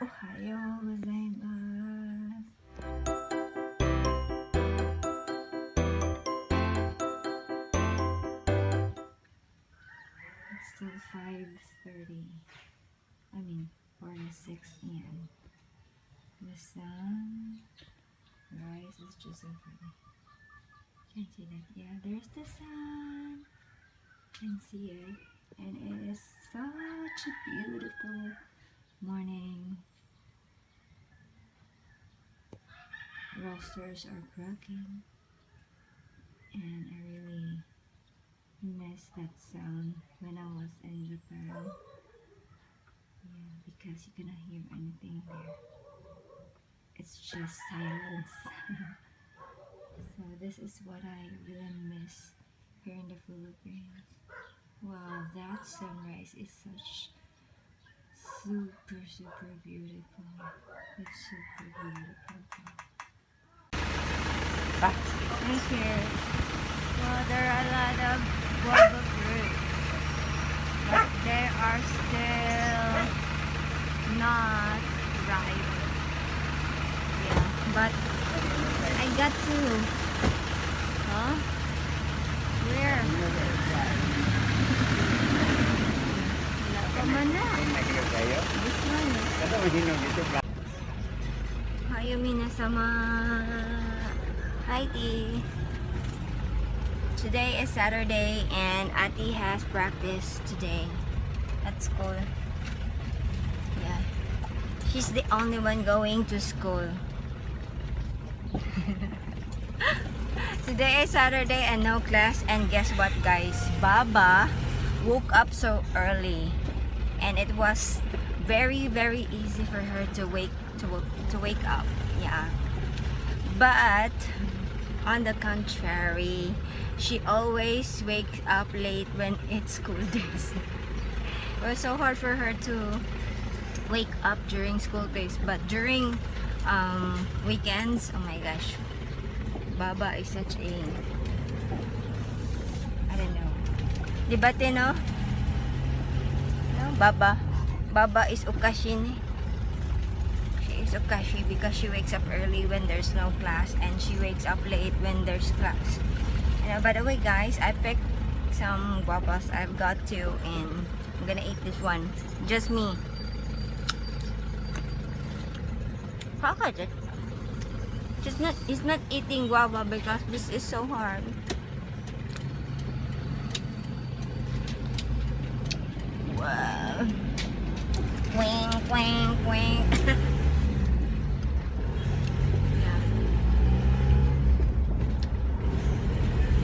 Ohayou gozaimasu. It's still 5:30. I mean 46 a.m. The sun rises just so pretty. Can you see that? Yeah, there's the sun. Can see it. And it is such a beautiful morning. Roosters are croaking, and I really miss that sound when I was in Japan. Yeah, because you cannot hear anything there. It's just silence. So this is what I really miss here in the Philippines. Wow, that sunrise is such super beautiful. It's super beautiful. Right here. Well, there are a lot of guava fruits, but they are still not ripe. Yeah, but I got two. Huh? Where? Wala pa man na. This one. Hayo minasama. Hi, Dee. Today is Saturday and Ati has practice today at school. Yeah, she's the only one going to school. Today is Saturday and no class, and guess what, guys? Baba woke up so early and it was very easy for her to wake up. Yeah, but on the contrary, she always wakes up late when it's school days. It was so hard for her to wake up during school days, but during weekends, oh my gosh, Baba is such a, I don't know, debate, no? No, Baba is Ukashin. She is Ukashi because she wakes up early when there's no class and she wakes up late when there's class. By the way, guys, I picked some guavas. I've got two and I'm gonna eat this one. Just me. How could it? It's not eating guava because this is so hard. Wow. Wink.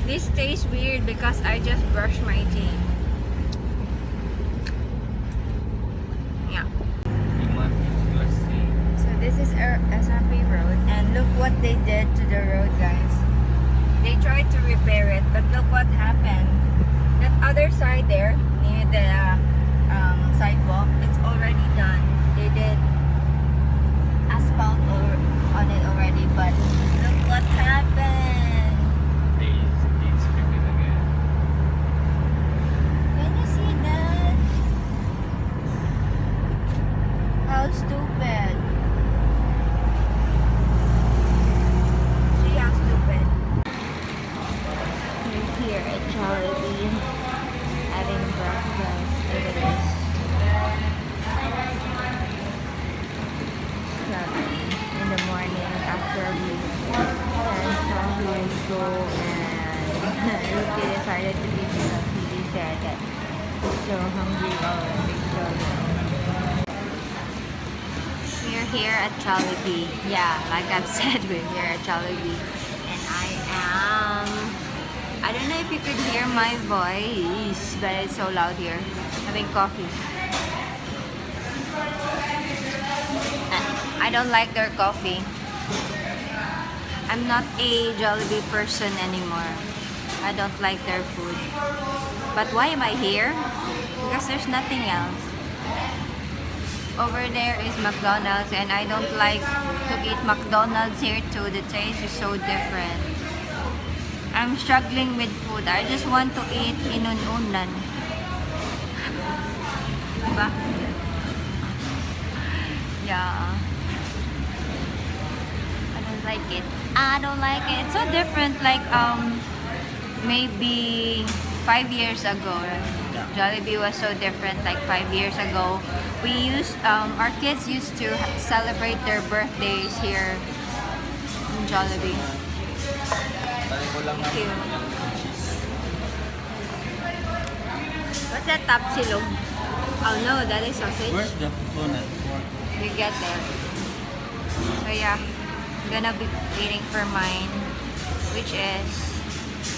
This tastes weird because I just brushed my teeth. Yeah. So this is our SRP road, and look what they did to the road, guys. They tried to repair it, but look what happened. That other side there, near the sidewalk, it's already done. They did asphalt on it already, but look what happened. How stupid. See how stupid. We're here at Jollibee having breakfast. Look at this. 7 in the morning after we saw him go, and Lucy decided to leave because he said that he's so hungry already. So we're here at Jollibee. Yeah, like I've said, we're here at Jollibee. And I don't know if you could hear my voice, but it's so loud here. Having coffee. I don't like their coffee. I'm not a Jollibee person anymore. I don't like their food. But why am I here? Because there's nothing else. Over there is McDonald's, and I don't like to eat McDonald's here too. The taste is so different. I'm struggling with food. I just want to eat inununan. Diba? Yeah. I don't like it. I don't like it. It's so different. Like maybe 5 years ago. Jollibee was so different. Like 5 years ago, we used our kids used to celebrate their birthdays here in Jollibee. Thank you. What's that tapsilog? Oh no, that is sausage. Where's the donut? You get there. So yeah, I'm gonna be waiting for mine, which is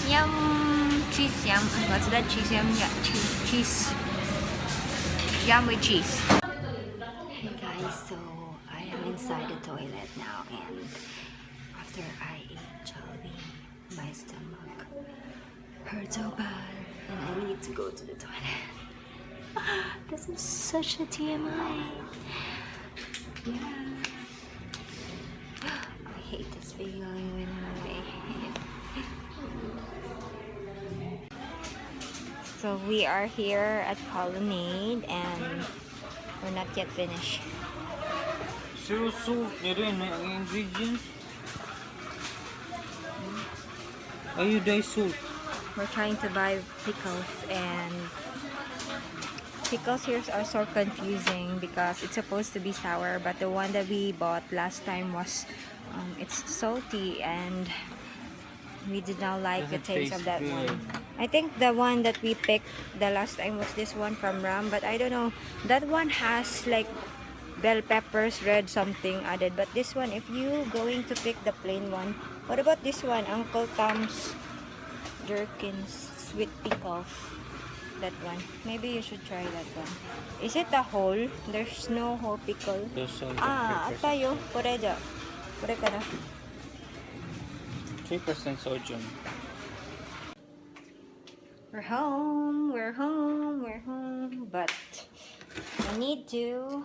yum cheese yum. What's that cheese yum? Yeah, cheese yum with cheese. Hey guys, so I am inside the toilet now, and after I ate Jollibee, my stomach hurts so bad, and I need to go to the toilet. This is such a TMI. Yeah. I hate this feeling when I'm away. So we are here at Colonnade and we're not yet finished. Seryoso, meron na ang ingredients. Are you Daisoholic? We're trying to buy pickles, and pickles here are so confusing because it's supposed to be sour, but the one that we bought last time was it's salty, and we did not like the taste of that one. I think the one that we picked the last time was this one from Ram, but I don't know. That one has like bell peppers, red something added, but this one, if you going to pick the plain one, what about this one, Uncle Tom's Jerkins sweet pickle? That one, maybe you should try that one. Is it a whole? There's no whole pickle. Tayo pare ja pare ka na. 3% sodium. We're home, we're home, we're home, but I need to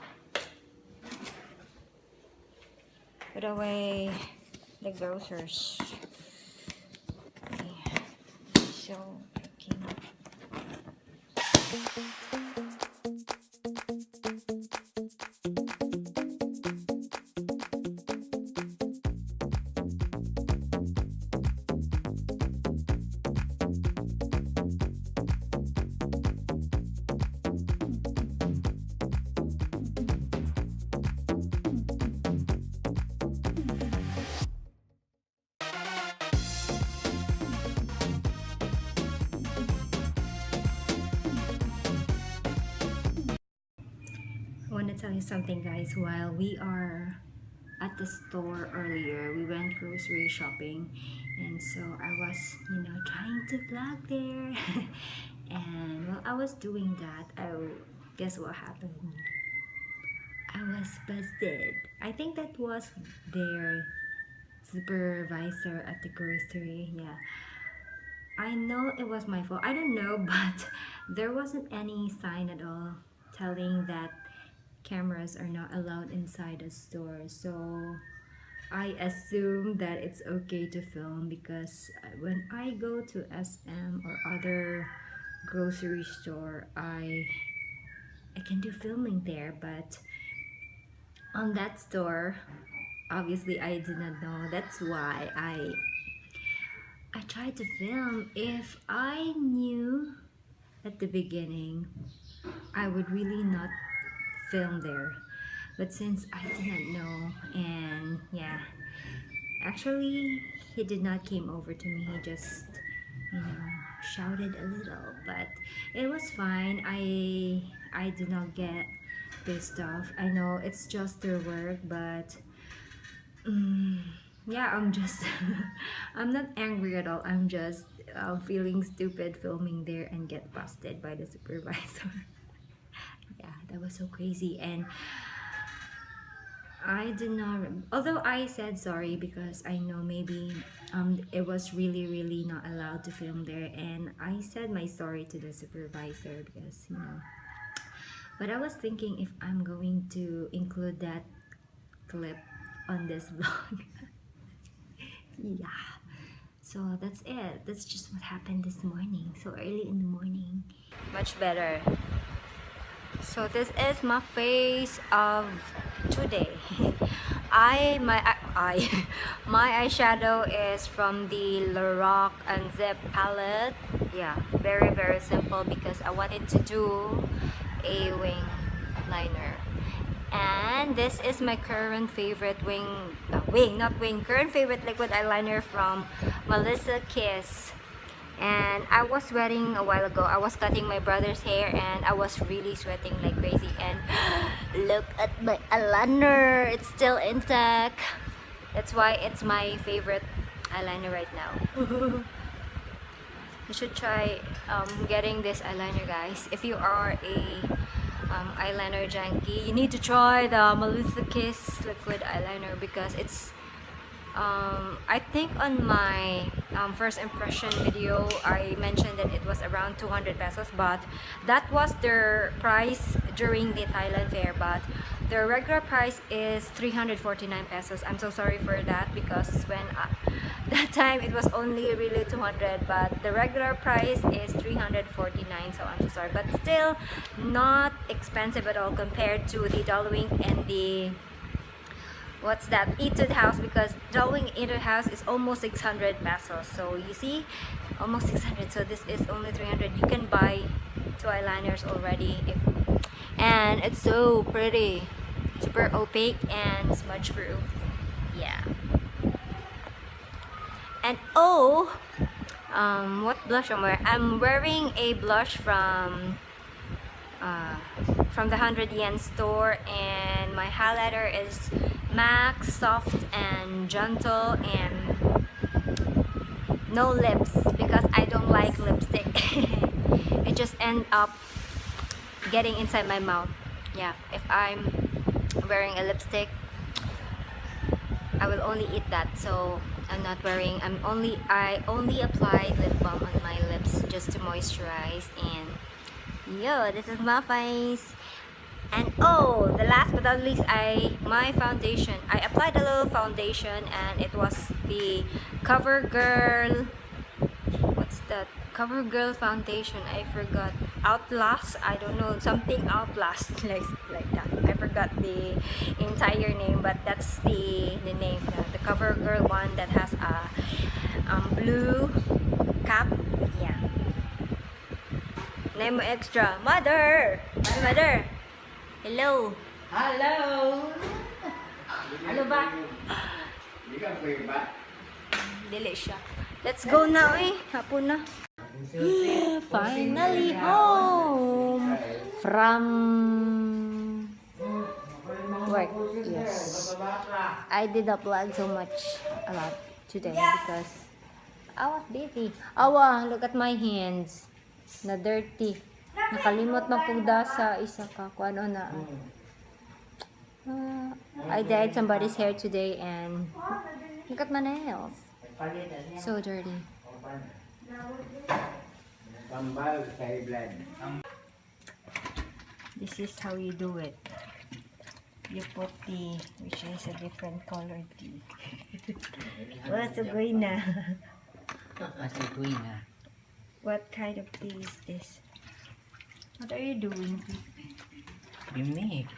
put away the groceries. Okay. So, okay. I want to tell you something, guys. While we are at the store earlier, we went grocery shopping, and so I was, trying to vlog there. And while I was doing that, guess what happened? I was busted. I think that was their supervisor at the grocery. Yeah, I know it was my fault. I don't know, but there wasn't any sign at all telling that cameras are not allowed inside a store. So I assume that it's okay to film because when I go to SM or other grocery store, I can do filming there, but on that store, obviously I did not know. That's why I tried to film. If I knew at the beginning, I would really not film there, but since I didn't know, and yeah, actually he did not came over to me, he just shouted a little, but it was fine. I did not get pissed off. I know it's just their work, but yeah, I'm just I'm not angry at all. I'm just feeling stupid filming there and get busted by the supervisor. Yeah, that was so crazy. And I did not, although I said sorry because I know maybe it was really not allowed to film there, and I said my sorry to the supervisor because but I was thinking if I'm going to include that clip on this vlog. Yeah, so that's it. That's just what happened this morning, so early in the morning. Much better. So this is my face of today. My eyeshadow is from the Lorac and Zip palette. Yeah, very simple because I wanted to do a wing liner. And this is my current favorite current favorite liquid eyeliner from Melissa Kiss. And I was sweating a while ago. I was cutting my brother's hair and I was really sweating like crazy. And look at my eyeliner, it's still intact. That's why it's my favorite eyeliner right now. You should try getting this eyeliner, guys. If you are a eyeliner junkie, you need to try the Melissa Kiss liquid eyeliner because it's I think on my first impression video I mentioned that it was around 200 pesos, but that was their price during the Thailand fair, but their regular price is 349 pesos. I'm so sorry for that because when that time it was only really 200, but the regular price is 349, so I'm so sorry, but still not expensive at all compared to the Dolwink and the what's that, Etude House, because Dolwink Etude House is almost 600 pesos. So you see, almost 600. So this is only 300. You can buy 2 eyeliners already, and it's so pretty, super opaque and smudge proof. Yeah. And oh, what blush I'm wearing? I'm wearing a blush from the 100 yen store, and my highlighter is MAC Soft and Gentle, and no lips because I don't like lipstick. It just end up getting inside my mouth. Yeah, if I'm wearing a lipstick, I will only eat that. So I'm not wearing. I only apply lip balm on my lips just to moisturize. And yo, this is my face. And oh, the last but not least, my foundation. I applied a little foundation, and it was the CoverGirl. What's that? CoverGirl foundation. I forgot. Outlast. I don't know, something Outlast like that. I forgot the entire name, but that's the name. The CoverGirl one that has a blue cap. Yeah. Name mo extra. Mother. Mother. Hello. Hello. Ano ba? Hindi ka pwede ba? Dili siya. Let's go now eh. Hapon na. Finally home from work. Yes. I did not vlog a lot today because I was busy. Awa, look at my hands. Na dirty. Nakalimot na pugda sa isa ka kung ano na. I dyed somebody's hair today and look at my nails. So dirty. This is how you do it. You put tea, which is a different color tea. What's a guina? What kind of tea is this? What are you doing? You mix.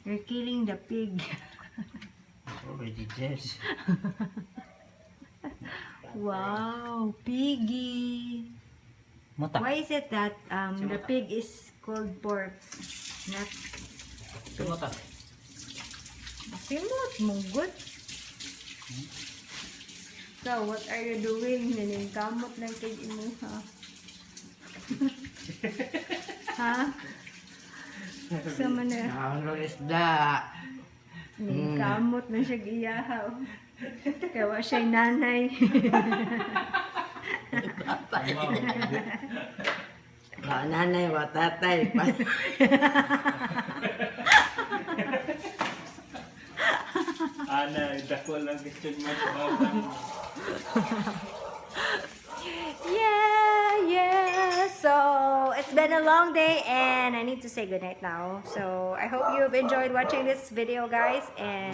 You're killing the pig. It's already dead. Wow, piggy. Mata. Why is it that the pig is called pork? Not Mata. Masimot, munggot. So, what are you doing? Naningkamot lang kay imo, ha? Ha? Sama na. Ano isda? Naningkamot na siya giyahaw. Kawa siya'y nanay. Ba nanay wa tatay. Ana, dako lang gusto mo sa bawang. Yeah. So, it's been a long day and I need to say goodnight now. So, I hope you've enjoyed watching this video, guys. And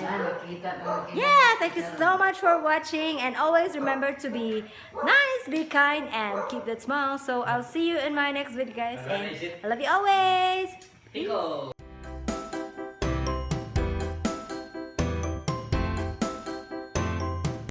yeah, thank you so much for watching. And always remember to be nice, be kind, and keep that smile. So, I'll see you in my next video, guys. And I love you always. Pico!